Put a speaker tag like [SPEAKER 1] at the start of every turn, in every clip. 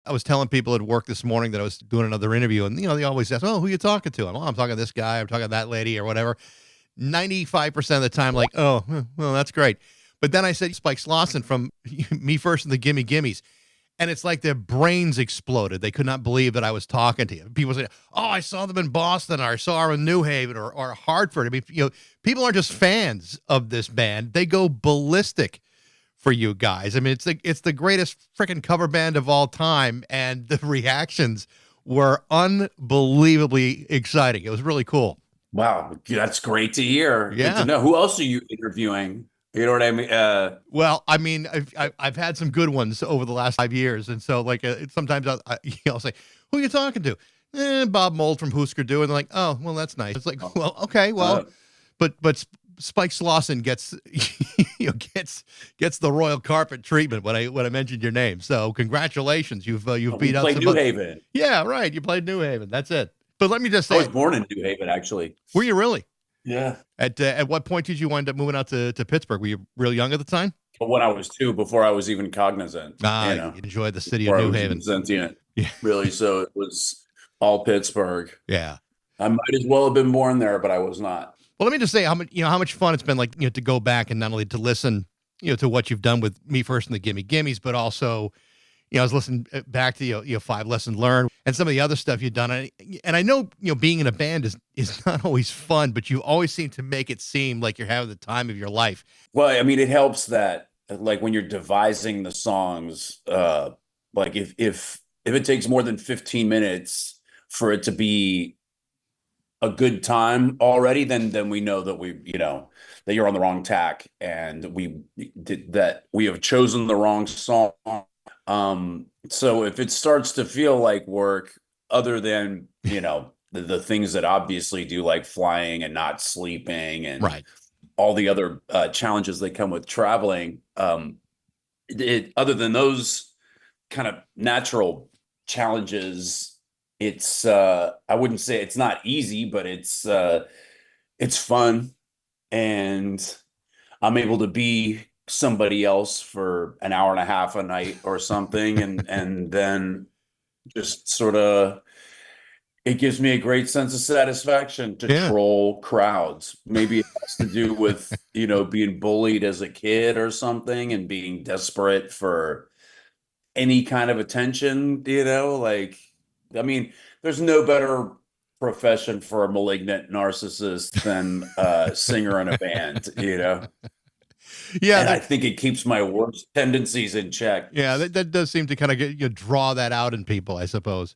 [SPEAKER 1] I was telling people at work this morning that I was doing another interview, and they always ask, "Oh, who you talking to?" I'm talking to this guy, I'm talking to that lady, or whatever. 95% of the time, like, "Oh, well, that's great." But then I said Spike Slawson from Me First and the Gimme Gimmies, and it's like their brains exploded. They could not believe that I was talking to you. People say, "Oh, I saw them in Boston, or I saw her in New Haven, or Hartford." I mean, people aren't just fans of this band; they go ballistic for you guys. I mean, it's the greatest freaking cover band of all time, and the reactions were unbelievably exciting. It was really cool.
[SPEAKER 2] Wow, that's great to hear. Good to
[SPEAKER 1] Yeah.
[SPEAKER 2] know. Who else are you interviewing? You know what I mean?
[SPEAKER 1] Well, I mean, I've had some good ones over the last 5 years, and so like sometimes I'll say, "Who are you talking to?" Bob Mold from Husker Du, and they're like, "Oh, well, that's nice." It's like,
[SPEAKER 2] Oh,
[SPEAKER 1] well, okay, well,
[SPEAKER 2] uh,
[SPEAKER 1] but Spike Slawson gets gets the royal carpet treatment when I mentioned your name. So congratulations, you've
[SPEAKER 2] we
[SPEAKER 1] beat out
[SPEAKER 2] played
[SPEAKER 1] some
[SPEAKER 2] New
[SPEAKER 1] other.
[SPEAKER 2] Haven.
[SPEAKER 1] Yeah, right. You played New Haven. That's it. But let me just
[SPEAKER 2] I was
[SPEAKER 1] say,
[SPEAKER 2] born in New Haven, actually.
[SPEAKER 1] were you really?
[SPEAKER 2] Yeah.
[SPEAKER 1] At what point did you wind up moving out to Pittsburgh? Were you real young at the time?
[SPEAKER 2] But when I was two, before I was even cognizant,
[SPEAKER 1] Ah, you enjoyed the city of
[SPEAKER 2] before I
[SPEAKER 1] New
[SPEAKER 2] was even
[SPEAKER 1] Haven.
[SPEAKER 2] sentient,
[SPEAKER 1] Yeah,
[SPEAKER 2] really. So it was all Pittsburgh.
[SPEAKER 1] yeah.
[SPEAKER 2] I might as well have been born there, but I was not.
[SPEAKER 1] Well, let me just say how much fun it's been, like, to go back and not only to listen, to what you've done with Me First and the Gimme Gimmies, but also, I was listening back to Five Lesson Learned and some of the other stuff you've done. And I know, being in a band is not always fun, but you always seem to make it seem like you're having the time of your life.
[SPEAKER 2] Well, I mean, it helps that like when you're devising the songs, like if it takes more than 15 minutes for it to be a good time already, then we know that that you're on the wrong tack and that we have chosen the wrong song. So if it starts to feel like work, other than the things that obviously do, like flying and not sleeping and
[SPEAKER 1] Right.
[SPEAKER 2] all the other challenges that come with traveling, other than those kind of natural challenges, it's I wouldn't say it's not easy, but it's fun, and I'm able to be somebody else for an hour and a half a night or something, and then just sort of it gives me a great sense of satisfaction to
[SPEAKER 1] Yeah.
[SPEAKER 2] troll crowds. Maybe it has to do with being bullied as a kid or something and being desperate for any kind of attention, like, I mean, there's no better profession for a malignant narcissist than a singer in a band.
[SPEAKER 1] Yeah.
[SPEAKER 2] And I think it keeps my worst tendencies in check.
[SPEAKER 1] Yeah. That does seem to kind of draw that out in people, I suppose.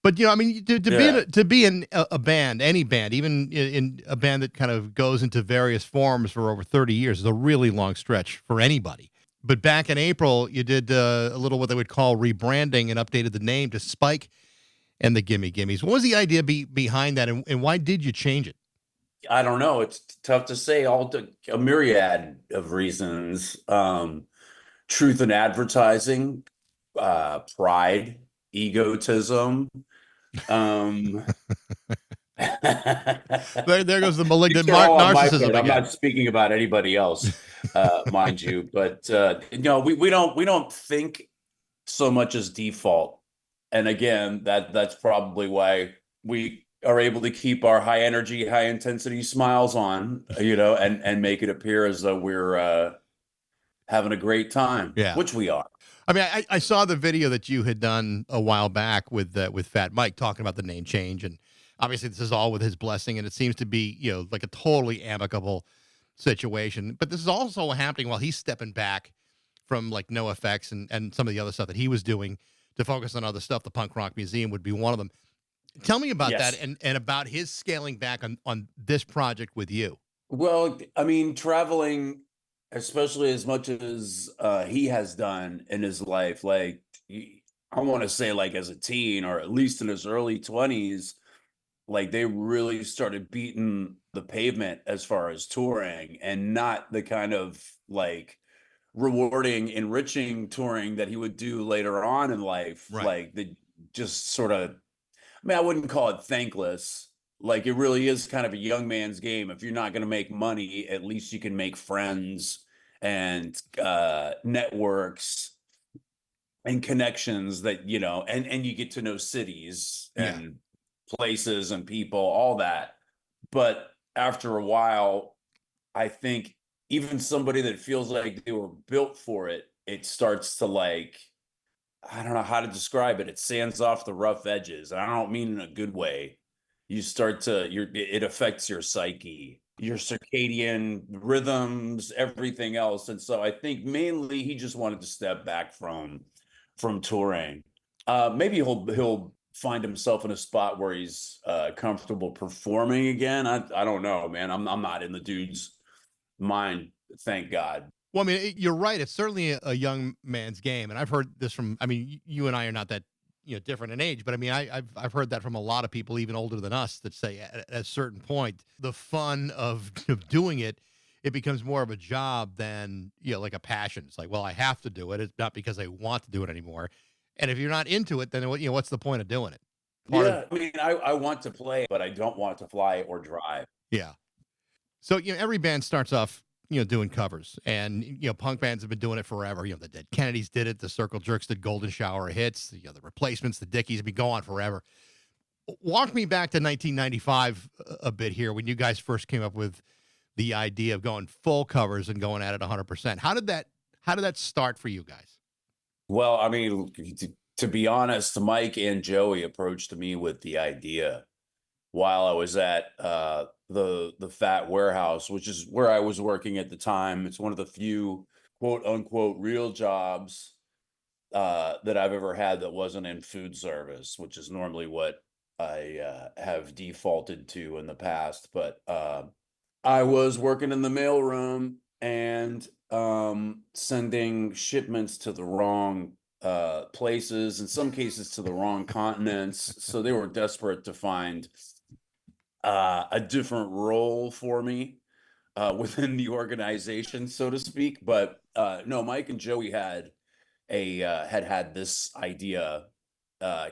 [SPEAKER 1] But I mean,
[SPEAKER 2] Yeah.
[SPEAKER 1] to be in a band, any band, even in a band that kind of goes into various forms for over 30 years, is a really long stretch for anybody. But back in April, you did a little what they would call rebranding and updated the name to Spike and the Gimme Gimmies. What was the idea behind that, and why did you change it?
[SPEAKER 2] I don't know. It's tough to say. A myriad of reasons. Truth in advertising, pride, egotism. Um,
[SPEAKER 1] There goes the malignant
[SPEAKER 2] These are all on my
[SPEAKER 1] narcissism
[SPEAKER 2] part. I'm
[SPEAKER 1] again.
[SPEAKER 2] not speaking about anybody else, mind you. But we don't think so much as default. And again, that's probably why we are able to keep our high energy, high intensity smiles on, and make it appear as though we're having a great time,
[SPEAKER 1] Yeah.
[SPEAKER 2] which we are.
[SPEAKER 1] I mean, I saw the video that you had done a while back with Fat Mike talking about the name change, and obviously this is all with his blessing, and it seems to be like a totally amicable situation. But this is also happening while he's stepping back from like NoFX and some of the other stuff that he was doing to focus on other stuff. The Punk Rock Museum would be one of them. Tell me about that,
[SPEAKER 2] Yes.
[SPEAKER 1] and about his scaling back on this project with you.
[SPEAKER 2] Well, I mean, traveling, especially as much as he has done in his life, like I want to say, like as a teen or at least in his early 20s, like they really started beating the pavement as far as touring, and not the kind of like rewarding, enriching touring that he would do later on in life.
[SPEAKER 1] Right.
[SPEAKER 2] Like the just sort of, I mean, I wouldn't call it thankless. Like it really is kind of a young man's game. If you're not going to make money, at least you can make friends and networks and connections that, you know, and you get to know cities
[SPEAKER 1] Yeah.
[SPEAKER 2] and places and people, all that. But after a while, I think even somebody that feels like they were built for it, it starts to like, I don't know how to describe it. It sands off the rough edges. And I don't mean in a good way. You start to it affects your psyche, your circadian rhythms, everything else. And so I think mainly he just wanted to step back from touring. Maybe he'll find himself in a spot where he's comfortable performing again. I don't know, man. I'm not in the dude's mind, thank God.
[SPEAKER 1] Well, I mean, you're right. It's certainly a young man's game, and I've heard this from. I mean, you and I are not that different in age, but I mean, I've heard that from a lot of people, even older than us, that say at a certain point, the fun of doing it, it becomes more of a job than like a passion. It's like, well, I have to do it. It's not because I want to do it anymore. And if you're not into it, then what's the point of doing it?
[SPEAKER 2] Yeah, I mean, I want to play, but I don't want to fly or drive.
[SPEAKER 1] Yeah. So, every band starts off, doing covers, and, punk bands have been doing it forever. The Dead Kennedys did it. The Circle Jerks did Golden Shower Hits. The Replacements, the Dickies, have been going on forever. Walk me back to 1995 a bit here when you guys first came up with the idea of going full covers and going at it 100%. How did that start for you guys?
[SPEAKER 2] Well, I mean, to be honest, Mike and Joey approached me with the idea while I was at the Fat Warehouse, which is where I was working at the time. It's one of the few quote unquote real jobs that I've ever had that wasn't in food service, which is normally what I have defaulted to in the past. But I was working in the mailroom and sending shipments to the wrong places, in some cases to the wrong continents. So they were desperate to find a different role for me within the organization, so to speak. But no, Mike and Joey had had this idea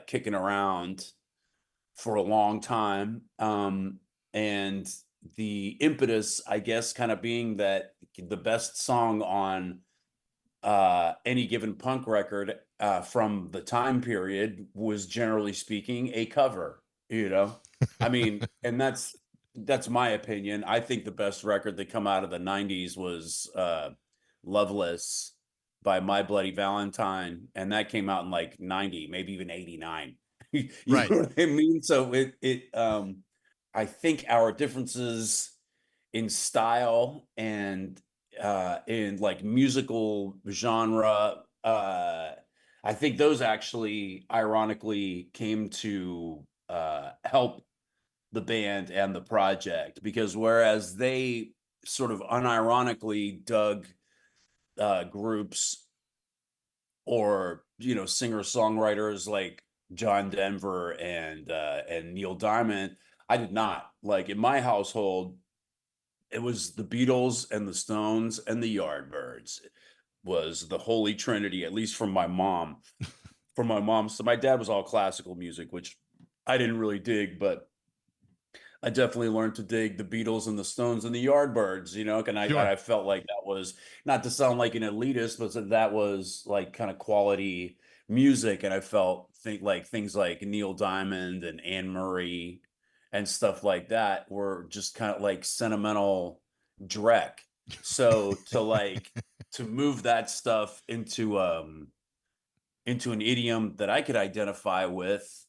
[SPEAKER 2] kicking around for a long time, and the impetus, I guess, kind of being that the best song on any given punk record from the time period was, generally speaking, a cover. I mean, and that's my opinion. I think the best record that come out of the 90s was Loveless by My Bloody Valentine, and that came out in like 90, maybe even 89. You
[SPEAKER 1] Right.
[SPEAKER 2] know what I mean? So I think our differences in style and in like musical genre, I think those actually ironically came to help the band and the project, because whereas they sort of unironically dug groups or singer songwriters like John Denver and Neil Diamond, I did not. Like in my household, it was the Beatles and the Stones and the Yardbirds was the holy trinity, at least from my mom. From my mom, so my dad was all classical music, which I didn't really dig, but I definitely learned to dig the Beatles and the Stones and the Yardbirds, and
[SPEAKER 1] Sure.
[SPEAKER 2] I felt like that was, not to sound like an elitist, but that was like kind of quality music. And I felt things like Neil Diamond and Anne Murray and stuff like that were just kind of like sentimental dreck. So to move that stuff into an idiom that I could identify with,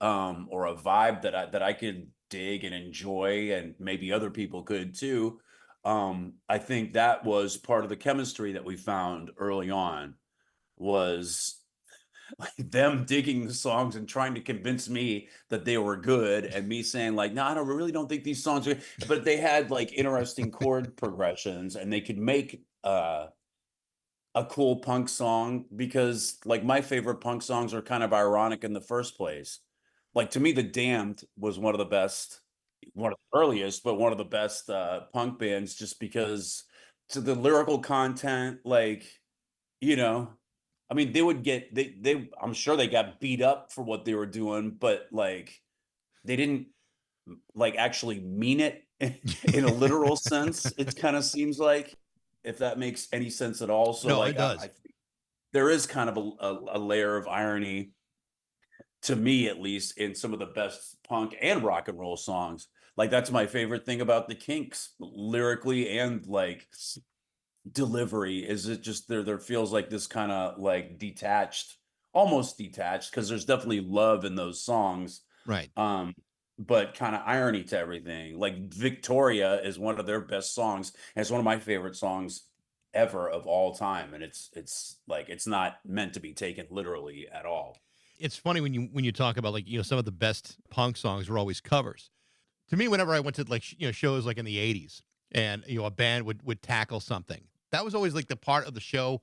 [SPEAKER 2] or a vibe that I could dig and enjoy, and maybe other people could too. I think that was part of the chemistry that we found early on, was like them digging the songs and trying to convince me that they were good, and me saying like, no, I really don't think these songs are, but they had like interesting chord progressions, and they could make a cool punk song, because like my favorite punk songs are kind of ironic in the first place. Like to me, The Damned was one of the best, one of the earliest, but one of the best punk bands, just because to the lyrical content, like, you know, I mean, they would get I'm sure they got beat up for what they were doing, but like they didn't like actually mean it in a literal sense. It kind of seems like, if that makes any sense at all. So
[SPEAKER 1] No, it
[SPEAKER 2] like
[SPEAKER 1] does.
[SPEAKER 2] there is kind of a layer of irony, to me at least, in some of the best punk and rock and roll songs. Like that's my favorite thing about the Kinks, lyrically and like delivery. Is it just there feels like this kind of like detached, almost detached, because there's definitely love in those songs.
[SPEAKER 1] Right.
[SPEAKER 2] Um, but kind of irony to everything. Like Victoria is one of their best songs, and it's one of my favorite songs ever of all time. And it's like it's not meant to be taken literally at all.
[SPEAKER 1] It's funny when you talk about like some of the best punk songs were always covers. To me, whenever I went to like shows like in the '80s, and a band would tackle something, that was always like the part of the show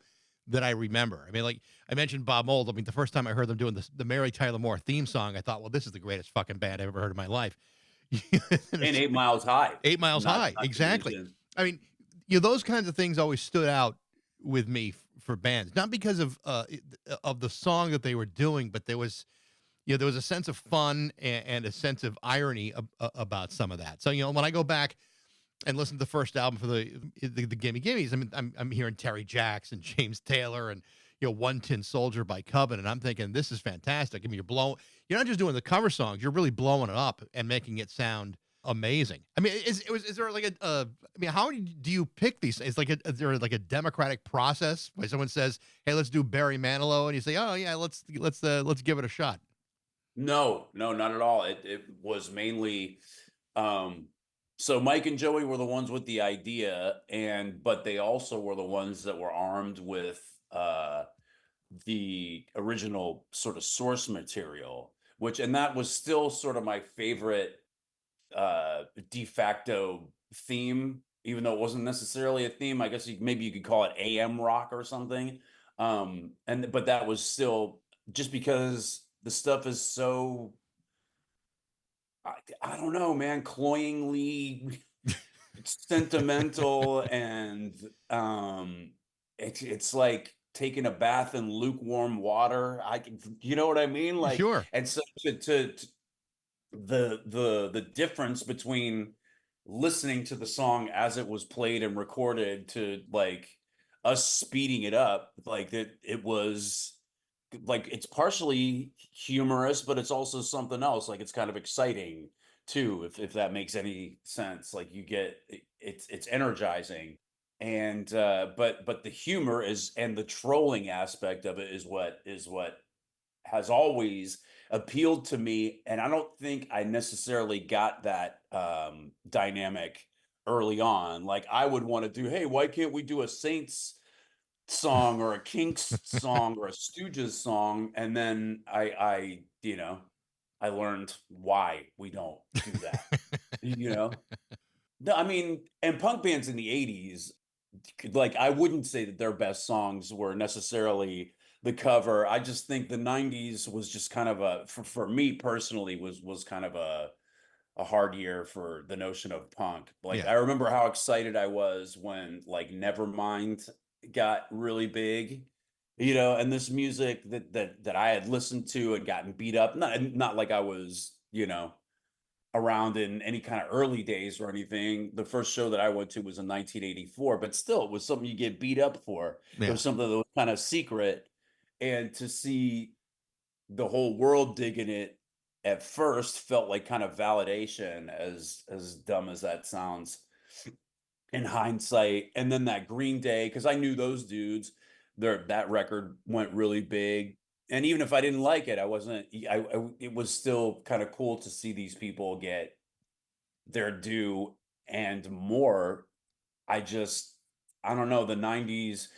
[SPEAKER 1] that I remember. I mean, like I mentioned Bob Mould. I mean, the first time I heard them doing the Mary Tyler Moore theme song, I thought, well, this is the greatest fucking band I've ever heard in my life.
[SPEAKER 2] And 8 Miles High.
[SPEAKER 1] 8 Miles High,
[SPEAKER 2] Not to
[SPEAKER 1] exactly.
[SPEAKER 2] mention.
[SPEAKER 1] I mean, those kinds of things always stood out with me for bands, not because of the song that they were doing, but there was a sense of fun and a sense of irony about some of that. So when I go back and listen to the first album for the Gimme Gimmies, I mean, I'm hearing Terry Jacks and James Taylor and One Tin Soldier by Coven, and I'm thinking this is fantastic. I mean, you're not just doing the cover songs, you're really blowing it up and making it sound amazing. I mean, is there like I mean, how do you pick these? Is there like a democratic process where someone says, "Hey, let's do Barry Manilow," and you say, "Oh yeah, let's give it a shot."
[SPEAKER 2] No, not at all. It was mainly so Mike and Joey were the ones with the idea, but they also were the ones that were armed with the original sort of source material, and that was still sort of my favorite de facto theme, even though it wasn't necessarily a theme. I guess maybe you could call it AM rock or something. But that was still just because the stuff is so, I don't know, man, cloyingly sentimental, and it's like taking a bath in lukewarm water. You know what I mean? Like,
[SPEAKER 1] Sure.
[SPEAKER 2] and so to the difference between listening to the song as it was played and recorded to like us speeding it up, like that it was like it's partially humorous, but it's also something else. Like it's kind of exciting too, if that makes any sense. Like you get it's energizing. And but the humor is, and the trolling aspect of it is what has always appealed to me. And I don't think I necessarily got that dynamic early on. Like I would want to do, hey, why can't we do a Saints song or a Kinks song or a Stooges song? And then I learned why we don't do that. you know? No, I mean, and punk bands in the 80s, like I wouldn't say that their best songs were necessarily the cover. I just think the 90s was just kind of for me personally was kind of a hard year for the notion of punk. Like
[SPEAKER 1] Yeah.
[SPEAKER 2] I remember how excited I was when like Nevermind got really big, and this music that I had listened to and gotten beat up. Not like I was, around in any kind of early days or anything. The first show that I went to was in 1984, but still it was something you get beat up for. It
[SPEAKER 1] Yeah.
[SPEAKER 2] was something that was kind of secret. And to see the whole world digging it at first felt like kind of validation, as dumb as that sounds in hindsight. And then that Green Day, because I knew those dudes, that record went really big. And even if I didn't like it, I wasn't. It was still kind of cool to see these people get their due and more. I don't know, the '90s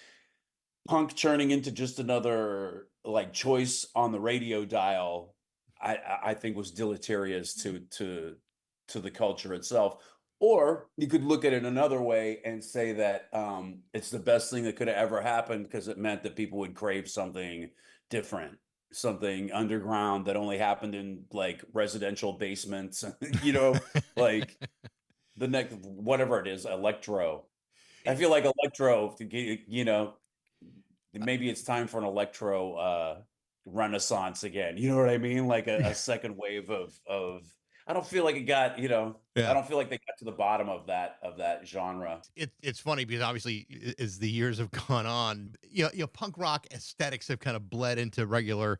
[SPEAKER 2] punk churning into just another like choice on the radio dial. I think was deleterious to the culture itself. Or you could look at it another way and say that it's the best thing that could have ever happened because it meant that people would crave something different, something underground that only happened in like residential basements, like the next, whatever it is, electro. I feel like electro, maybe it's time for an electro renaissance again. You know what I mean? Like a second wave of I don't feel like it got, I
[SPEAKER 1] Yeah.
[SPEAKER 2] don't feel like they got to the bottom of that genre.
[SPEAKER 1] It's funny because obviously as the years have gone on, punk rock aesthetics have kind of bled into regular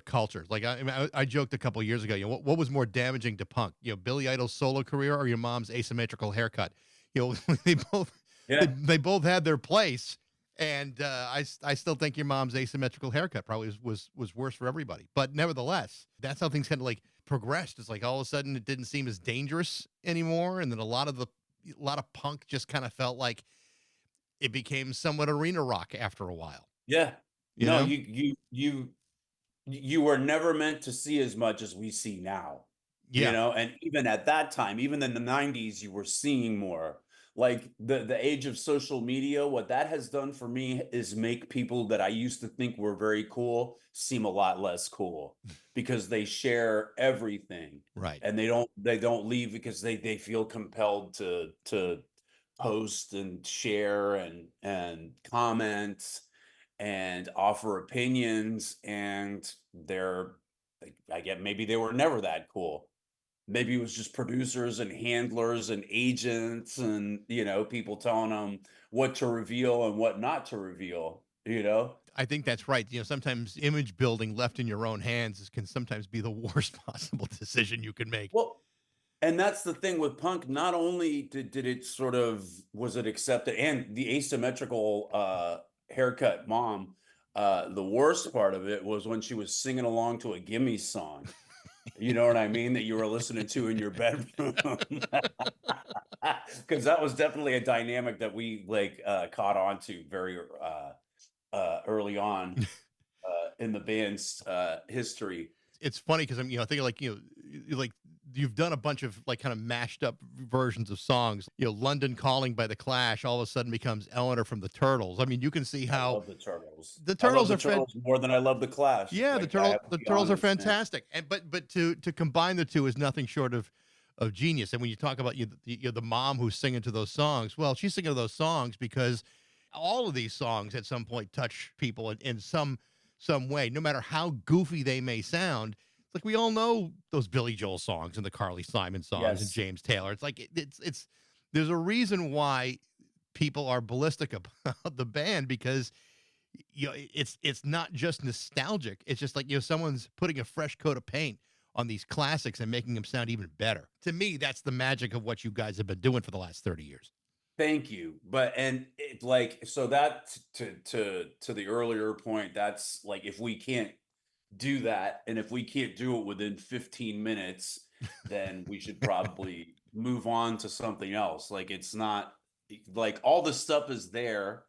[SPEAKER 1] culture. Like I joked a couple of years ago, what was more damaging to punk, Billy Idol's solo career or your mom's asymmetrical haircut? They both
[SPEAKER 2] Yeah.
[SPEAKER 1] they both had their place, and I still think your mom's asymmetrical haircut probably was worse for everybody. But nevertheless, that's how things kind of like progressed. It's like all of a sudden it didn't seem as dangerous anymore, and then a lot of punk just kind of felt like it became somewhat arena rock after a while.
[SPEAKER 2] Yeah.
[SPEAKER 1] You
[SPEAKER 2] No,
[SPEAKER 1] know?
[SPEAKER 2] you were never meant to see as much as we see now.
[SPEAKER 1] Yeah.
[SPEAKER 2] And even at that time, even in the 90s, you were seeing more. Like the age of social media, what that has done for me is make people that I used to think were very cool seem a lot less cool because they share everything.
[SPEAKER 1] Right.
[SPEAKER 2] And they don't leave because they feel compelled to post and share and comment and offer opinions, and I get, maybe they were never that cool. Maybe it was just producers and handlers and agents and people telling them what to reveal and what not to reveal.
[SPEAKER 1] I think that's right. Sometimes image building left in your own hands can sometimes be the worst possible decision you can make.
[SPEAKER 2] Well, and that's the thing with punk. Not only did it sort of, was it accepted, and the asymmetrical haircut mom, the worst part of it was when she was singing along to a Gimme song. You know what I mean? That you were listening to in your bedroom. Because that was definitely a dynamic that we caught on to very early on in the band's history.
[SPEAKER 1] It's funny because I'm, thinking like, like you've done a bunch of like kind of mashed up versions of songs. London Calling by the Clash all of a sudden becomes Eleanor from the Turtles. I mean, you can see
[SPEAKER 2] I
[SPEAKER 1] how
[SPEAKER 2] love the Turtles.
[SPEAKER 1] the
[SPEAKER 2] I love
[SPEAKER 1] Turtles
[SPEAKER 2] the
[SPEAKER 1] are
[SPEAKER 2] Turtles more than I love the Clash.
[SPEAKER 1] yeah,
[SPEAKER 2] Like, I have to
[SPEAKER 1] the
[SPEAKER 2] be
[SPEAKER 1] Turtles are
[SPEAKER 2] honest, man.
[SPEAKER 1] fantastic. And but to combine the two is nothing short of genius. And when you talk about the mom who's singing to those songs, well, she's singing to those songs because all of these songs at some point touch people in some way, no matter how goofy they may sound. It's like we all know those Billy Joel songs and the Carly Simon songs and
[SPEAKER 2] Yes.
[SPEAKER 1] James Taylor. It's like it's there's a reason why people are ballistic about the band because it's not just nostalgic. It's just like someone's putting a fresh coat of paint on these classics and making them sound even better. To me, that's the magic of what you guys have been doing for the last 30 years.
[SPEAKER 2] Thank you. And it, so that to the earlier point, that's like, if we can't do that, and if we can't do it within 15 minutes, then we should probably move on to something else. Like, it's not like all the stuff is there.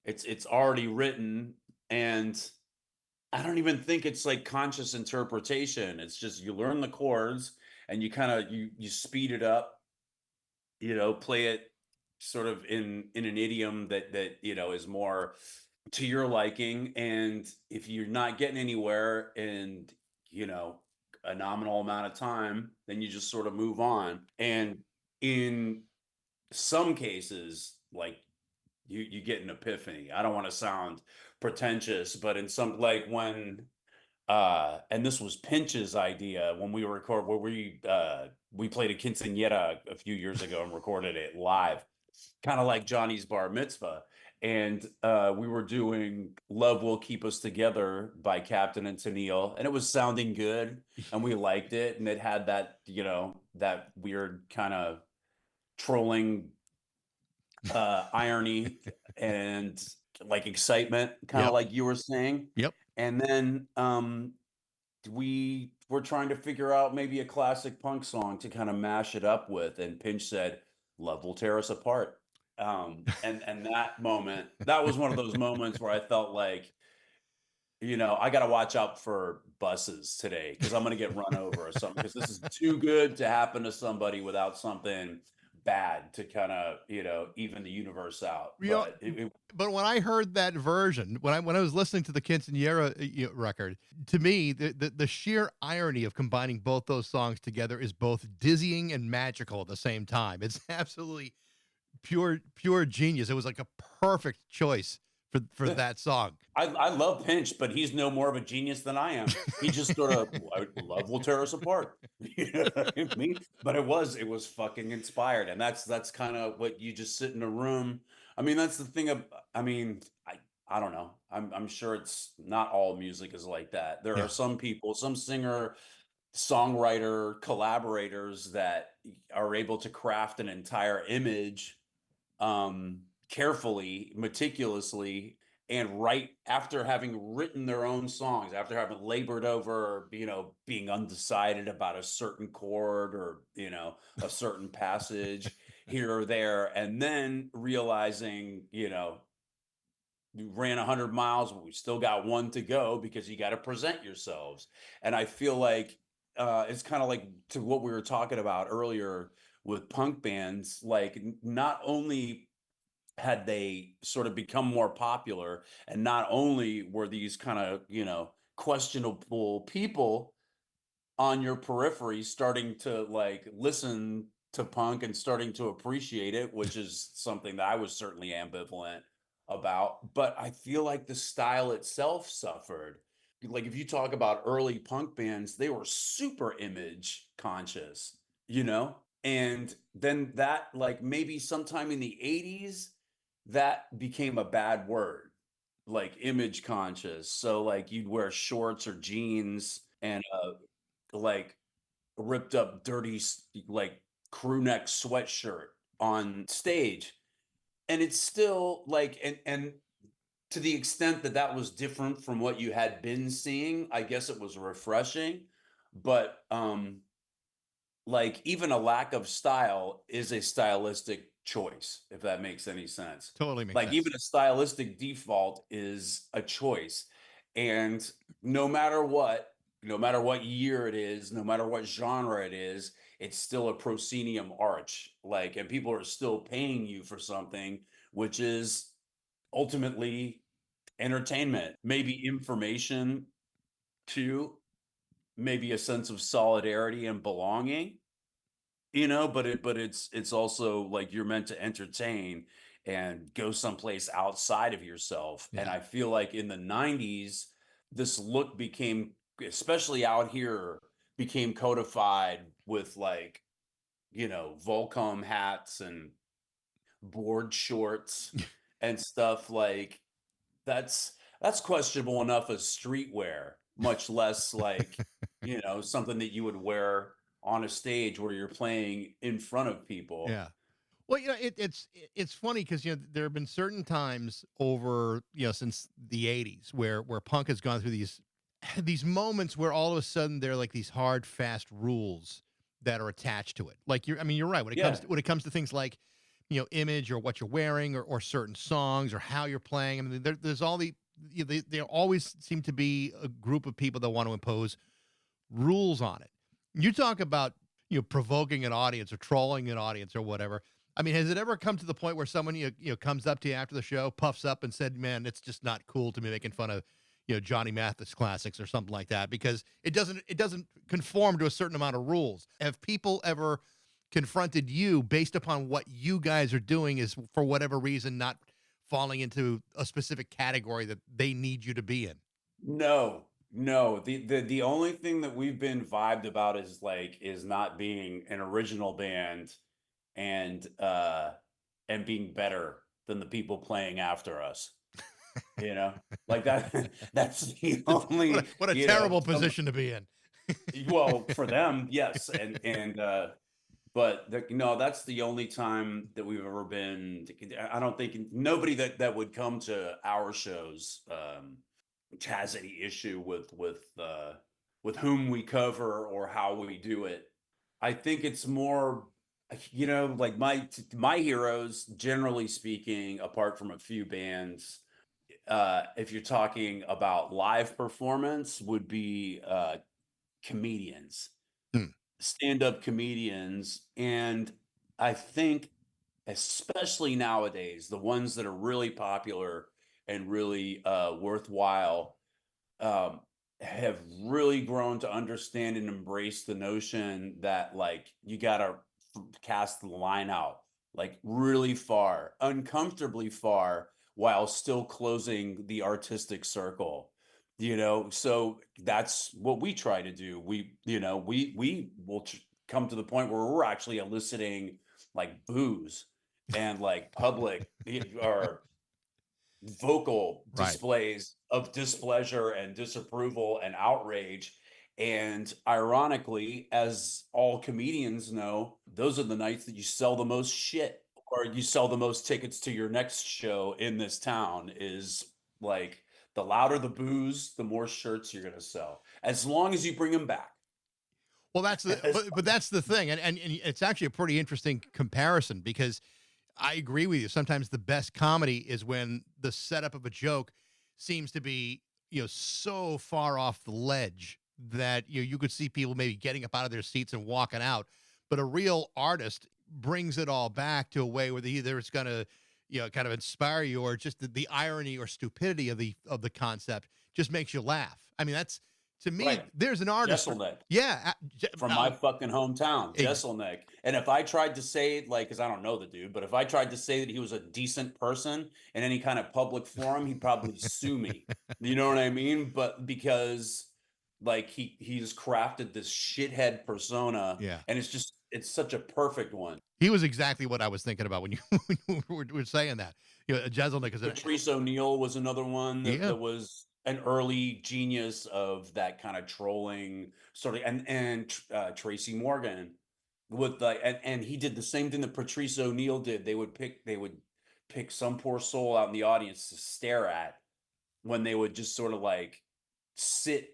[SPEAKER 2] It's already written, and I don't even think it's like conscious interpretation. It's just you learn the chords and you kind of you speed it up, play it sort of in an idiom that is more to your liking. And if you're not getting anywhere in a nominal amount of time, then you just sort of move on. And in some cases, like, you get an epiphany. I don't want to sound pretentious, but in some, like, when and this was Pinch's idea when we record, where we played a quinceañera a few years ago and recorded it live, kind of like Johnny's bar mitzvah. And we were doing Love Will Keep Us Together by Captain and Tennille, and it was sounding good and we liked it, and it had that that weird kind of trolling irony and like excitement, kind of
[SPEAKER 1] Yep.
[SPEAKER 2] like you were saying.
[SPEAKER 1] Yep.
[SPEAKER 2] And then we were trying to figure out maybe a classic punk song to kind of mash it up with, and Pinch said, "Love Will Tear Us Apart." And that moment, that was one of those moments where I felt like, I got to watch out for buses today because I'm going to get run over or something, because this is too good to happen to somebody without something bad to kind of, even the universe out. But
[SPEAKER 1] But when I heard that version, when I was listening to the Quinceañera record, to me, the sheer irony of combining both those songs together is both dizzying and magical at the same time. It's absolutely pure genius. It was like a perfect choice for that song.
[SPEAKER 2] I love Pinch, but he's no more of a genius than I am. He just sort of love will tear us apart. You know what I mean? But it was fucking inspired, and that's kind of what you just sit in a room. I mean, that's the thing of. I mean, I don't know. I'm sure it's not all music is like that. There are
[SPEAKER 1] Yeah.
[SPEAKER 2] some people, some singer, songwriter, collaborators that are able to craft an entire image carefully, meticulously, and right after having written their own songs, after having labored over, being undecided about a certain chord or, a certain passage here or there, and then realizing, you ran 100 miles, but we still got one to go because you got to present yourselves. And I feel like it's kind of like to what we were talking about earlier with punk bands, like not only had they sort of become more popular, and not only were these kind of, questionable people on your periphery starting to like listen to punk and starting to appreciate it, which is something that I was certainly ambivalent about. But I feel like the style itself suffered. Like if you talk about early punk bands, they were super image conscious, And then that, like maybe sometime in the 80s, that became a bad word, like image conscious. So like you'd wear shorts or jeans and like ripped up dirty like crew neck sweatshirt on stage, and it's still like and to the extent that that was different from what you had been seeing, I guess it was refreshing. But like even a lack of style is a stylistic choice, if that makes any sense.
[SPEAKER 1] Totally makes
[SPEAKER 2] Like
[SPEAKER 1] sense.
[SPEAKER 2] even a stylistic default is a choice. And no matter what year it is, no matter what genre it is, it's still a proscenium arch. Like, and people are still paying you for something, which is ultimately entertainment, maybe information too, maybe a sense of solidarity and belonging, but it's also like you're meant to entertain and go someplace outside of yourself. And
[SPEAKER 1] Yeah.
[SPEAKER 2] I feel like in the 90s, this look became, especially out here, became codified with like, Volcom hats and board shorts and stuff. Like that's questionable enough as streetwear, much less like, something that you would wear on a stage where you're playing in front of people.
[SPEAKER 1] Yeah. Well, it's funny because there have been certain times over since the '80s where punk has gone through these moments where all of a sudden there are like these hard, fast rules that are attached to it. Like you're right when it comes
[SPEAKER 2] Yeah.
[SPEAKER 1] to, things like image or what you're wearing or certain songs or how you're playing. I mean, there's all there always seem to be a group of people that want to impose rules on it. You talk about provoking an audience or trolling an audience or whatever. I mean, has it ever come to the point where someone comes up to you after the show, puffs up, and said, "Man, it's just not cool to be making fun of Johnny Mathis classics or something like that because it doesn't conform to a certain amount of rules"? Have people ever confronted you based upon what you guys are doing is for whatever reason not falling into a specific category that they need you to be in?
[SPEAKER 2] No, no. The only thing that we've been vibed about is not being an original band and being better than the people playing after us. Like that. That's the only,
[SPEAKER 1] What a terrible position to be in.
[SPEAKER 2] well, for them, yes. But no, that's the only time that we've ever been. I don't think nobody that would come to our shows has any issue with whom we cover or how we do it. I think it's more, like my heroes, generally speaking, apart from a few bands, if you're talking about live performance, would be comedians,
[SPEAKER 1] Hmm.
[SPEAKER 2] stand-up comedians. And I think especially nowadays, the ones that are really popular and really worthwhile um, have really grown to understand and embrace the notion that like you gotta cast the line out like really far, uncomfortably far, while still closing the artistic circle. You know, so that's what we try to do. We will come to the point where we're actually eliciting like boos and like public or vocal
[SPEAKER 1] Right.
[SPEAKER 2] displays of displeasure and disapproval and outrage. And ironically, as all comedians know, those are the nights that you sell the most shit or you sell the most tickets to your next show in this town. Is like the louder the booze, the more shirts you're going to sell, as long as you bring them back.
[SPEAKER 1] Well, that's but that's the thing, and it's actually a pretty interesting comparison because I agree with you. Sometimes the best comedy is when the setup of a joke seems to be, so far off the ledge that you could see people maybe getting up out of their seats and walking out. But a real artist brings it all back to a way where either it's going to, kind of inspire you, or just the irony or stupidity of the concept just makes you laugh. I mean, that's, to me,
[SPEAKER 2] Right.
[SPEAKER 1] there's an artist.
[SPEAKER 2] Jesselneck.
[SPEAKER 1] Yeah.
[SPEAKER 2] From my fucking hometown, Jesselneck. And if I tried to say, like, because I don't know the dude, but if I tried to say that he was a decent person in any kind of public forum, he'd probably sue me. You know what I mean? But because like he's crafted this shithead persona,
[SPEAKER 1] Yeah.
[SPEAKER 2] and it's such a perfect one.
[SPEAKER 1] He was exactly what I was thinking about when you were saying that. Jeselnik is
[SPEAKER 2] Patrice O'Neill was another one that was an early genius of that kind of trolling sort of, and Tracy Morgan with and he did the same thing that Patrice O'Neill did. They would pick some poor soul out in the audience to stare at when they would just sort of like sit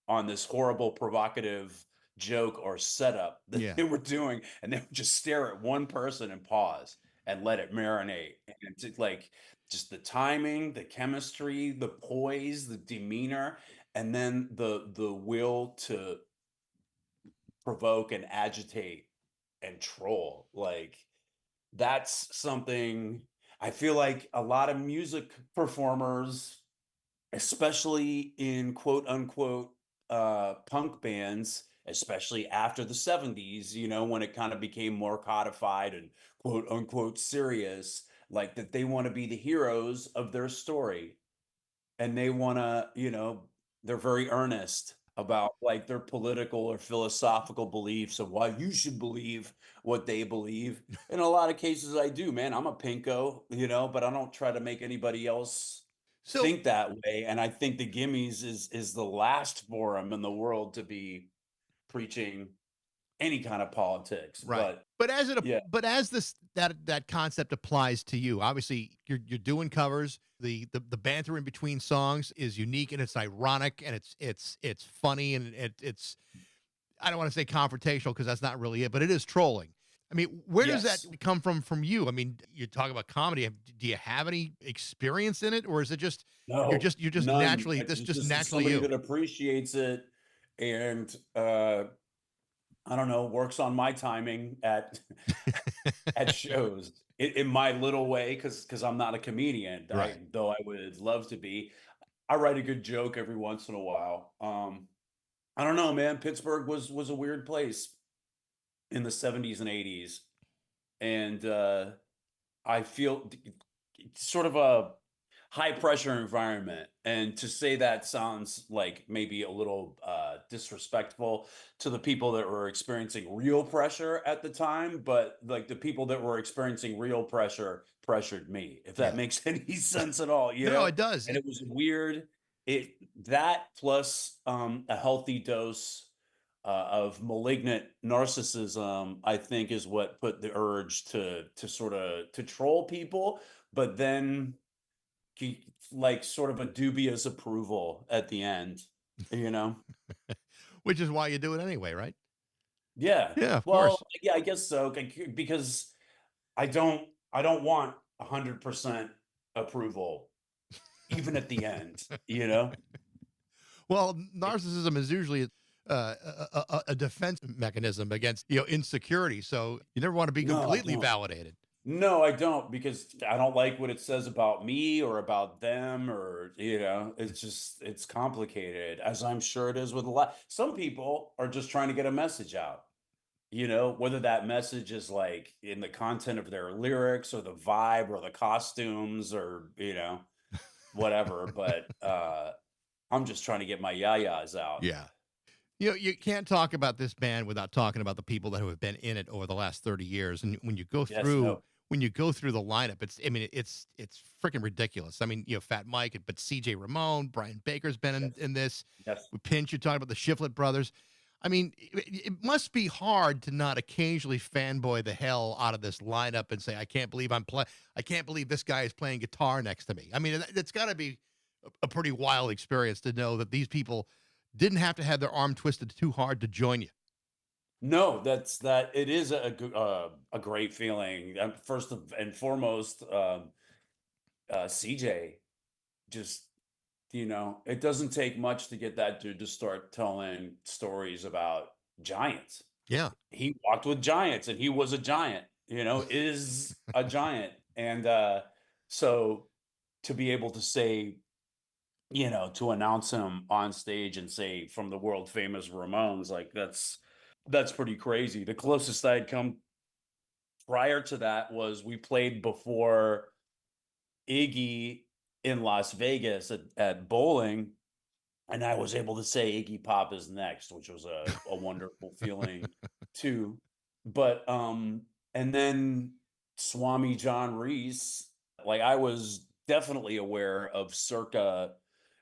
[SPEAKER 2] on this horrible provocative joke or setup that they were doing, and they would just stare at one person and pause and let it marinate. And it's like just the timing, the chemistry, the poise, the demeanor, and then the will to provoke and agitate and troll. Like that's something I feel like a lot of music performers, especially in quote unquote punk bands, especially after the 70s, when it kind of became more codified and quote unquote serious, like that they want to be the heroes of their story. And they want to, they're very earnest about like their political or philosophical beliefs of why you should believe what they believe. In a lot of cases, I do, man. I'm a pinko, but I don't try to make anybody else think that way. And I think the Gimmies is the last forum in the world to be preaching any kind of politics.
[SPEAKER 1] Right. But as that concept applies to you, obviously you're doing covers. The banter in between songs is unique and it's ironic and it's funny and it's I don't want to say confrontational because that's not really it, but it is trolling. I mean, where does that come from you? I mean, you talk about comedy. Do you have any experience in it, or is it just you're just
[SPEAKER 2] none.
[SPEAKER 1] naturally just naturally
[SPEAKER 2] somebody
[SPEAKER 1] you
[SPEAKER 2] that appreciates it and I don't know, works on my timing at at shows in my little way because I'm not a comedian,
[SPEAKER 1] Right.
[SPEAKER 2] though I would love to be. I write a good joke every once in a while. I don't know, man. Pittsburgh was a weird place in the 70s and 80s. And I feel sort of a high pressure environment. And to say that sounds like maybe a little disrespectful to the people that were experiencing real pressure at the time, but like the people that were experiencing real pressure pressured me, if that makes any sense at all.
[SPEAKER 1] No, it does.
[SPEAKER 2] And it was weird. That plus a healthy dose of malignant narcissism, I think, is what put the urge to sort of to troll people, but then like sort of a dubious approval at the end,
[SPEAKER 1] which is why you do it anyway, right?
[SPEAKER 2] Yeah.
[SPEAKER 1] Yeah, of
[SPEAKER 2] Well,
[SPEAKER 1] course.
[SPEAKER 2] yeah, I guess so. Because I don't want 100% approval, even at the end,
[SPEAKER 1] Well, narcissism is usually a defense mechanism against insecurity. So you never want to be completely validated.
[SPEAKER 2] No, I don't, because I don't like what it says about me or about them, or it's complicated, as I'm sure it is with a lot. Some people are just trying to get a message out. whether that message is like in the content of their lyrics or the vibe or the costumes or, whatever. But I'm just trying to get my yayas out.
[SPEAKER 1] Yeah. You can't talk about this band without talking about the people that have been in it over the last 30 years. And when you go
[SPEAKER 2] Yes,
[SPEAKER 1] through
[SPEAKER 2] no.
[SPEAKER 1] the lineup, it's freaking ridiculous. I mean, Fat Mike, but CJ Ramone, Brian Baker's been
[SPEAKER 2] Yes.
[SPEAKER 1] in this.
[SPEAKER 2] Yes.
[SPEAKER 1] With Pinch, you're talking about the Shiflett brothers. I mean, it must be hard to not occasionally fanboy the hell out of this lineup and say, I can't believe I can't believe this guy is playing guitar next to me. I mean, it's got to be a pretty wild experience to know that these people didn't have to have their arm twisted too hard to join you.
[SPEAKER 2] No, that it is a great feeling. First and foremost, CJ just, it doesn't take much to get that dude to start telling stories about giants.
[SPEAKER 1] Yeah.
[SPEAKER 2] He walked with giants and he was a giant, is a giant. And so to be able to say, to announce him on stage and say from the world famous Ramones, like that's pretty crazy. The closest I had come prior to that was we played before Iggy in Las Vegas at bowling, and I was able to say Iggy Pop is next, which was a wonderful feeling too. But and then Swami John Reese, like I was definitely aware of Circa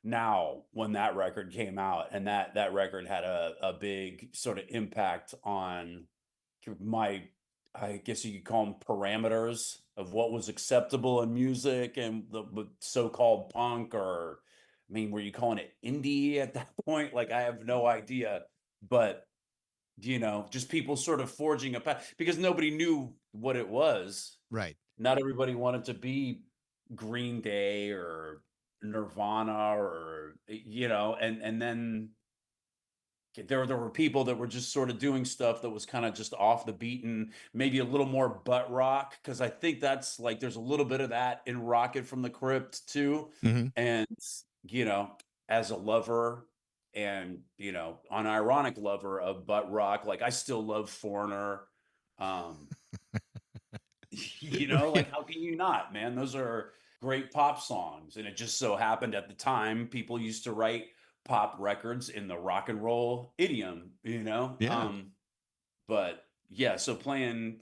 [SPEAKER 2] Now when that record came out, and that record had a big sort of impact on my, I guess you could call them parameters of what was acceptable in music and the so-called punk, or I mean, were you calling it indie at that point? Like, I have no idea, but just people sort of forging a path because nobody knew what it was.
[SPEAKER 1] Right.
[SPEAKER 2] Not everybody wanted to be Green Day or Nirvana or, and then there were people that were just sort of doing stuff that was kind of just off the beaten, maybe a little more butt rock, because I think that's like there's a little bit of that in Rocket from the Crypt too.
[SPEAKER 1] Mm-hmm.
[SPEAKER 2] And as a lover and unironic lover of butt rock, like I still love Foreigner. Um, like how can you not, man? Those are great pop songs. And it just so happened at the time people used to write pop records in the rock and roll idiom.
[SPEAKER 1] Yeah.
[SPEAKER 2] But yeah, so playing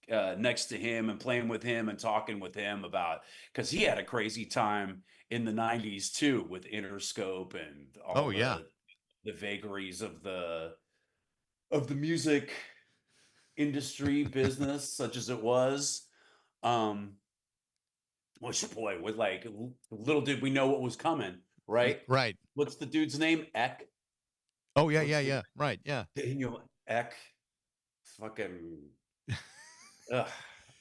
[SPEAKER 2] next to him and playing with him and talking with him about, because he had a crazy time in the 90s too with Interscope and
[SPEAKER 1] Oh,
[SPEAKER 2] all
[SPEAKER 1] yeah.
[SPEAKER 2] the vagaries of the music industry business, such as it was. Which, boy, with like little did we know what was coming, right?
[SPEAKER 1] Right.
[SPEAKER 2] What's the dude's name? Eck.
[SPEAKER 1] Oh, yeah,
[SPEAKER 2] What's
[SPEAKER 1] yeah,
[SPEAKER 2] the
[SPEAKER 1] yeah. Right. Yeah.
[SPEAKER 2] Daniel Eck? Fucking ugh,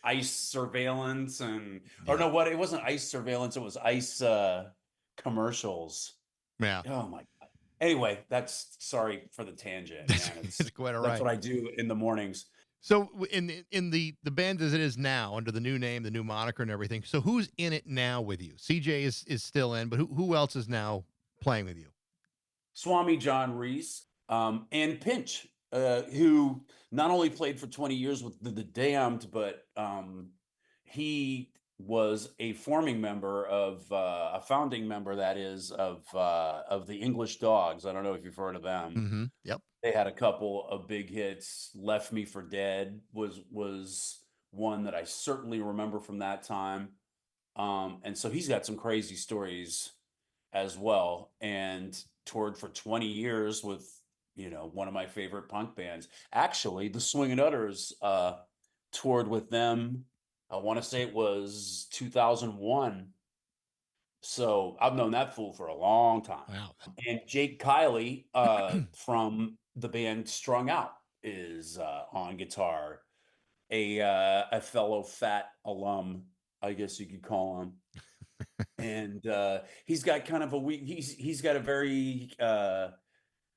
[SPEAKER 2] ICE surveillance or
[SPEAKER 1] Yeah.
[SPEAKER 2] no, what? It wasn't ICE surveillance. It was ICE commercials.
[SPEAKER 1] Yeah.
[SPEAKER 2] Oh my God. Anyway, that's sorry for the tangent, man.
[SPEAKER 1] It's quite all
[SPEAKER 2] That's
[SPEAKER 1] right.
[SPEAKER 2] what I do in the mornings.
[SPEAKER 1] So in the band as it is now, under the new name, the new moniker, and everything. So who's in it now with you? CJ is still in, but who else is now playing with you?
[SPEAKER 2] Swami John Reese, and Pinch, who not only played for 20 years with the Damned, but he was a forming member of a founding member, that is, of the English Dogs. I don't know if you've heard of them.
[SPEAKER 1] Mm-hmm. Yep.
[SPEAKER 2] They had a couple of big hits. Left Me for Dead was one that I certainly remember from that time. And so he's got some crazy stories as well, and toured for 20 years with, one of my favorite punk bands. Actually, the Swingin' Utters toured with them. I want to say it was 2001. So I've known that fool for a long time.
[SPEAKER 1] Wow.
[SPEAKER 2] And Jake Kiley from the band Strung Out is on guitar, a fellow Fat alum, I guess you could call him. And he's got kind of he's got a very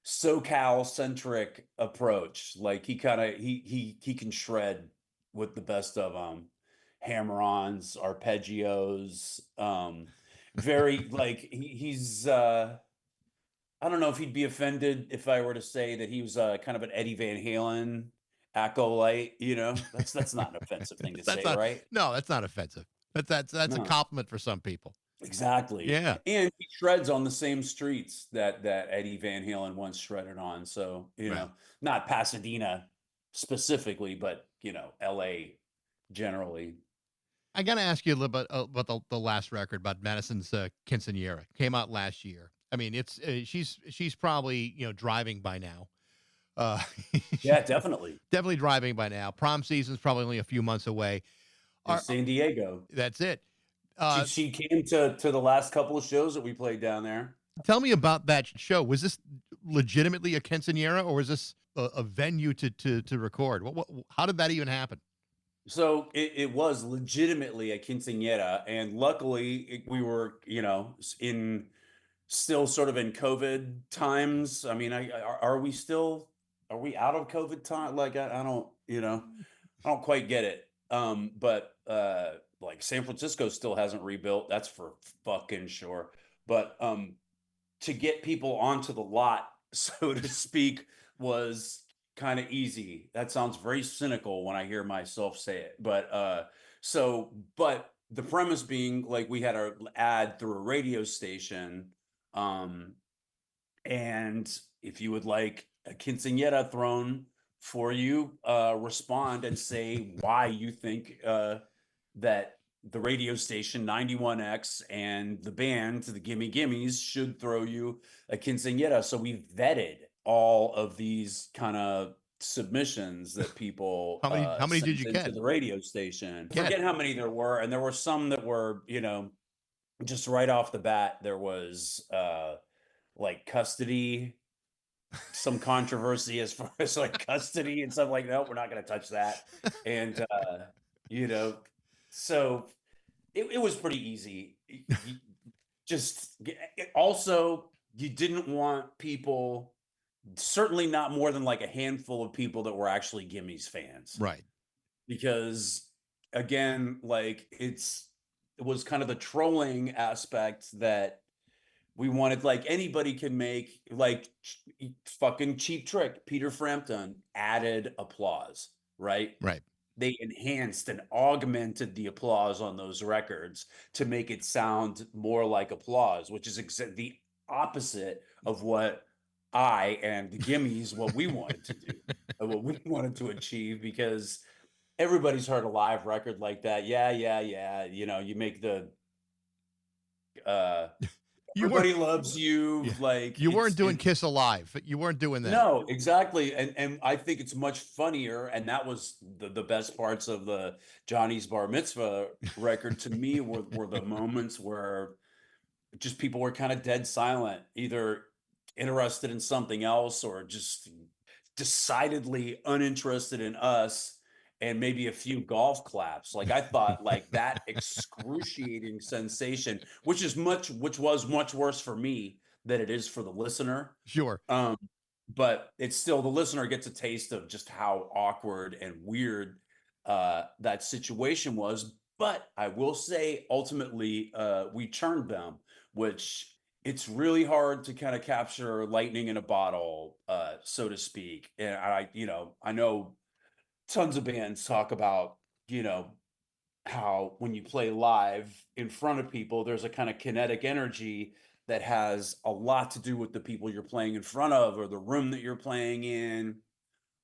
[SPEAKER 2] SoCal centric approach. Like he kind of he can shred with the best of them. Hammer-ons, arpeggios, very like he's I don't know if he'd be offended if I were to say that he was kind of an Eddie Van Halen acolyte, that's not an offensive thing to
[SPEAKER 1] That's
[SPEAKER 2] say,
[SPEAKER 1] not
[SPEAKER 2] right?
[SPEAKER 1] no, that's not offensive. That's a
[SPEAKER 2] No,
[SPEAKER 1] compliment for some people.
[SPEAKER 2] exactly.
[SPEAKER 1] Yeah.
[SPEAKER 2] And he shreds on the same streets that Eddie Van Halen once shredded on. So,
[SPEAKER 1] Right.
[SPEAKER 2] not Pasadena specifically, but, LA generally.
[SPEAKER 1] I got to ask you a little bit about the last record about Madison's Quinceañera. Came out last year. I mean, it's she's probably driving by now. Uh,
[SPEAKER 2] Yeah, definitely.
[SPEAKER 1] definitely driving by now. Prom season's probably only a few months away.
[SPEAKER 2] In San Diego.
[SPEAKER 1] That's it.
[SPEAKER 2] She came to the last couple of shows that we played down there.
[SPEAKER 1] Tell me about that show. Was this legitimately a quinceanera, or was this a venue to record? How did that even happen?
[SPEAKER 2] So it was legitimately a quinceañera, and luckily we were, in still sort of in COVID times. I mean, are we still, are we out of COVID time? Like, I don't, I don't quite get it. But like San Francisco still hasn't rebuilt. That's for fucking sure. But to get people onto the lot, so to speak, was kind of easy. That sounds very cynical when I hear myself say it. But the premise being like we had our ad through a radio station. Um, and if you would like a quinceañera thrown for you, respond and say why you think that the radio station 91X and the band, the Gimme Gimmies, should throw you a quinceañera. So we vetted all of these kind of submissions that people
[SPEAKER 1] How many did
[SPEAKER 2] sent
[SPEAKER 1] you
[SPEAKER 2] into
[SPEAKER 1] get?
[SPEAKER 2] the radio station.
[SPEAKER 1] Get
[SPEAKER 2] Forget how many there were, and there were some that were, just right off the bat, there was like custody, some controversy as far as like custody and stuff like that. We're not going to touch that. And, you know, so it was pretty easy. Just also, you didn't want people, certainly not more than like a handful of people that were actually Gimmes fans.
[SPEAKER 1] Right.
[SPEAKER 2] Because again, like it was kind of the trolling aspect that we wanted, like anybody can make, like fucking Cheap Trick, Peter Frampton added applause, right?
[SPEAKER 1] Right.
[SPEAKER 2] They enhanced and augmented the applause on those records to make it sound more like applause, which is the opposite of what I and the Gimmes, what we wanted to do, what we wanted to achieve, because everybody's heard a live record like that. Yeah, yeah, yeah. You make the uh
[SPEAKER 1] You weren't.
[SPEAKER 2] everybody loves you.
[SPEAKER 1] Yeah.
[SPEAKER 2] Like
[SPEAKER 1] You weren't doing
[SPEAKER 2] it's
[SPEAKER 1] Kiss Alive. You weren't doing that.
[SPEAKER 2] no, exactly. And I think it's much funnier. And that was the best parts of the Johnny's Bar Mitzvah record to me were the moments where just people were kind of dead silent, either interested in something else or just decidedly uninterested in us, and maybe a few golf claps. Like I thought like that excruciating sensation, which was much worse for me than it is for the listener.
[SPEAKER 1] Sure.
[SPEAKER 2] But it's still, the listener gets a taste of just how awkward and weird that situation was. But I will say, ultimately, we churned them, which it's really hard to kind of capture lightning in a bottle, so to speak. And I know tons of bands talk about, how when you play live in front of people, there's a kind of kinetic energy that has a lot to do with the people you're playing in front of, or the room that you're playing in,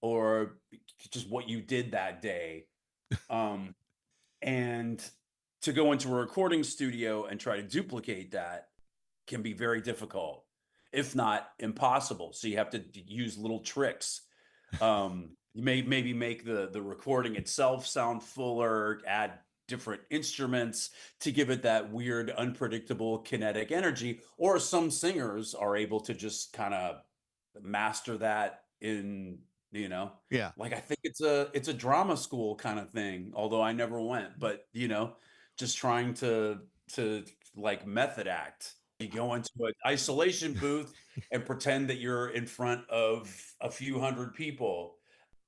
[SPEAKER 2] or just what you did that day. Um, and to go into a recording studio and try to duplicate that can be very difficult, if not impossible. So you have to use little tricks. You maybe make the recording itself sound fuller, add different instruments to give it that weird, unpredictable kinetic energy. Or some singers are able to just kind of master that in,
[SPEAKER 1] Yeah.
[SPEAKER 2] like I think it's a drama school kind of thing, although I never went, but just trying to like method act. You go into an isolation booth and pretend that you're in front of a few hundred people.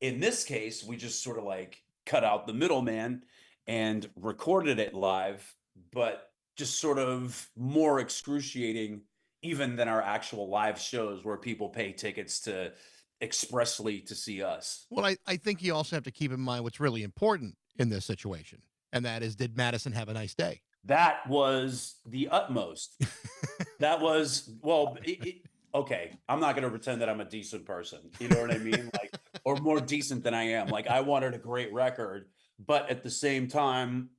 [SPEAKER 2] In this case, we just sort of like cut out the middleman and recorded it live, but just sort of more excruciating even than our actual live shows where people pay tickets to expressly to see us.
[SPEAKER 1] Well, I think you also have to keep in mind what's really important in this situation, and that is, did Madison have a nice day?
[SPEAKER 2] That was the utmost. That was, well, okay. I'm not going to pretend that I'm a decent person. You know what I mean? Like, or more decent than I am. Like, I wanted a great record, but at the same time,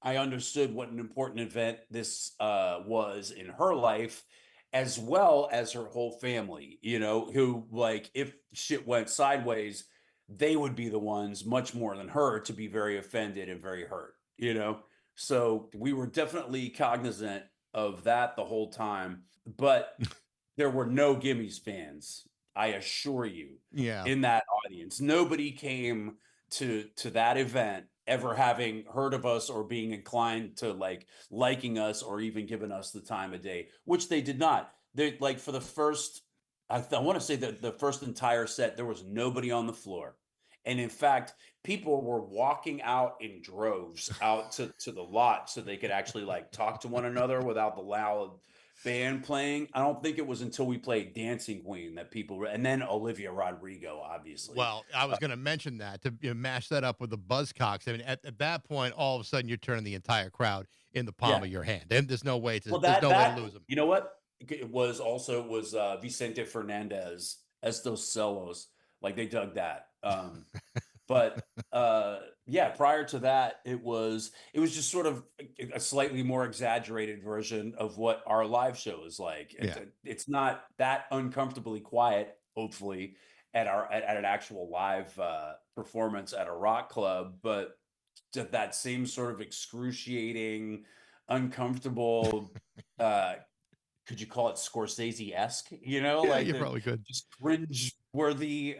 [SPEAKER 2] I understood what an important event this was in her life, as well as her whole family, you know, who, like, if shit went sideways, they would be the ones much more than her to be very offended and very hurt, you know? So we were definitely cognizant of that the whole time, but there were no Gimmes fans, I assure you,
[SPEAKER 1] Yeah.
[SPEAKER 2] in that audience. Nobody came to that event ever having heard of us or being inclined to like liking us or even giving us the time of day, which they did not. They, like, for the first, I want to say that the first entire set, there was nobody on the floor. And in fact, people were walking out in droves out to the lot so they could actually like talk to one another without the loud band playing. I don't think it was until we played Dancing Queen that people, and then Olivia Rodrigo, obviously.
[SPEAKER 1] Well, I was going to mention that to mash that up with the Buzzcocks. I mean, at that point, all of a sudden, you're turning the entire crowd in the palm
[SPEAKER 2] Yeah.
[SPEAKER 1] of your hand, and there's no way to
[SPEAKER 2] Well,
[SPEAKER 1] there's no way to lose them.
[SPEAKER 2] you know what? It was also Vicente Fernandez, Estos Celos. Like, they dug that. But yeah, prior to that, it was just sort of a slightly more exaggerated version of what our live show is like.
[SPEAKER 1] Yeah.
[SPEAKER 2] It's not that uncomfortably quiet, hopefully, at an actual live performance at a rock club, but that same sort of excruciating, uncomfortable, could you call it Scorsese-esque? You know,
[SPEAKER 1] Yeah,
[SPEAKER 2] like
[SPEAKER 1] you
[SPEAKER 2] the
[SPEAKER 1] probably could.
[SPEAKER 2] just cringe-worthy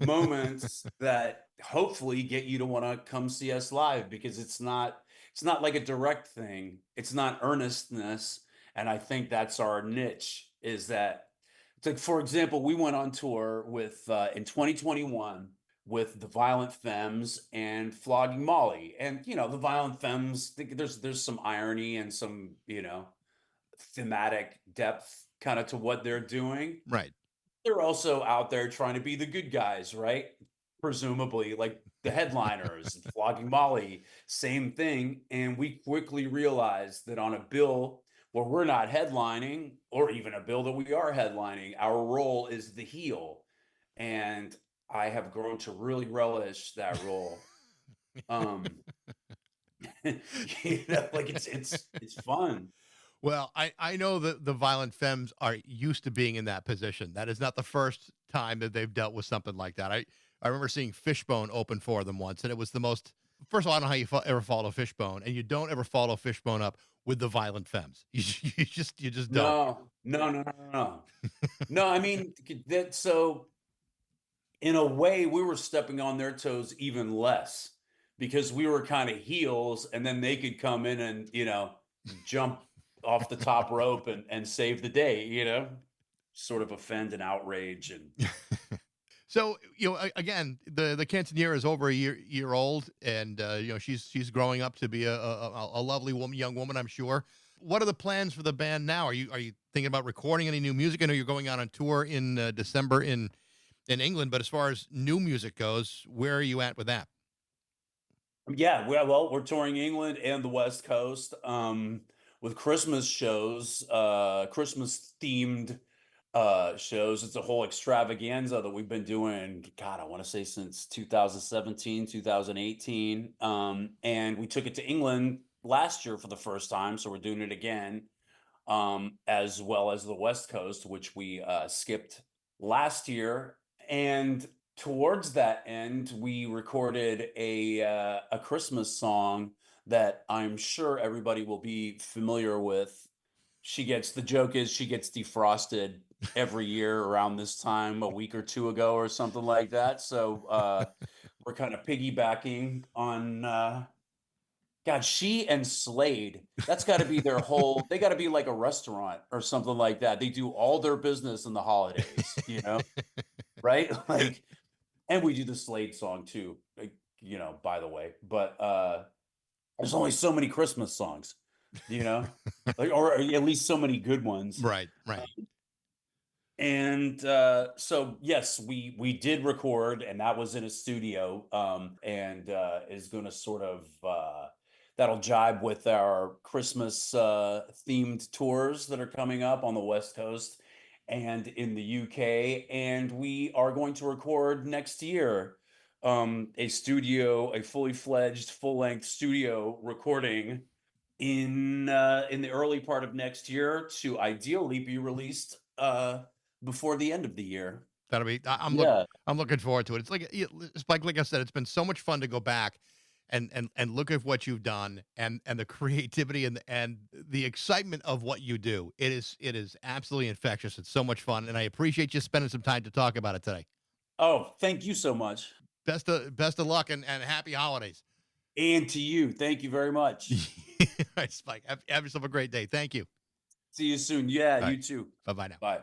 [SPEAKER 2] moments that hopefully get you to want to come see us live, because it's not like a direct thing. It's not earnestness, and I think that's our niche. Is that, like, for example, we went on tour with in 2021 with the Violent Femmes and Flogging Molly, and you know the Violent Femmes. There's some irony and some, you know, thematic depth kind of to what they're doing.
[SPEAKER 1] Right.
[SPEAKER 2] They're also out there trying to be the good guys, right? Presumably, like the headliners, Flogging Molly, same thing. And we quickly realized that on a bill where we're not headlining, or even a bill that we are headlining, our role is the heel. And I have grown to really relish that role. Um, you know, like it's fun.
[SPEAKER 1] Well, I know that the Violent Femmes are used to being in that position. That is not the first time that they've dealt with something like that. I remember seeing Fishbone open for them once, and it was the most. First of all, I don't know how you ever follow Fishbone, and you don't ever follow Fishbone up with the Violent Femmes. You just don't.
[SPEAKER 2] No. No, I mean that. So in a way, we were stepping on their toes even less, because we were kind of heels, and then they could come in and, you know, jump off the top rope and save the day, you know, sort of offend and outrage. And
[SPEAKER 1] So, again, the quinceañera is over a year old, and she's growing up to be a lovely woman, young woman, I'm sure. What are the plans for the band now? Are you thinking about recording any new music? I know you're going out on tour in December in England, but as far as new music goes, where are you at with that?
[SPEAKER 2] yeah, well, we're touring England and the West Coast, with Christmas shows, Christmas themed shows. It's a whole extravaganza that we've been doing, God, I want to say since 2017, 2018. And we took it to England last year for the first time, so we're doing it again, as well as the West Coast, which we skipped last year. And towards that end, we recorded a Christmas song that I'm sure everybody will be familiar with. The joke is she gets defrosted every year around this time, a week or two ago or something like that. So we're kind of piggybacking on God, she and Slade. That's got to be their whole. They got to be like a restaurant or something like that. They do all their business in the holidays, you know, right? Like, and we do the Slade song too, like, you know, by the way. But there's only so many Christmas songs, you know, like, or at least so many good ones.
[SPEAKER 1] Right.
[SPEAKER 2] And so yes, we did record, and that was in a studio, and is going to sort of that'll jibe with our Christmas themed tours that are coming up on the West Coast and in the UK. And we are going to record next year a fully fledged, full length studio recording in the early part of next year to ideally be released before the end of the year.
[SPEAKER 1] That'll be.
[SPEAKER 2] Yeah.
[SPEAKER 1] I'm looking forward to it. It's like Spike. Like I said, it's been so much fun to go back and look at what you've done and the creativity and the excitement of what you do. It is absolutely infectious. It's so much fun, and I appreciate you spending some time to talk about it today.
[SPEAKER 2] Oh, thank you so much.
[SPEAKER 1] Best of luck and happy holidays.
[SPEAKER 2] And to you, thank you very much.
[SPEAKER 1] All right, Spike. Have yourself a great day. Thank you.
[SPEAKER 2] See you soon. Yeah,
[SPEAKER 1] All
[SPEAKER 2] you
[SPEAKER 1] right.
[SPEAKER 2] too.
[SPEAKER 1] Bye bye now.
[SPEAKER 2] Bye.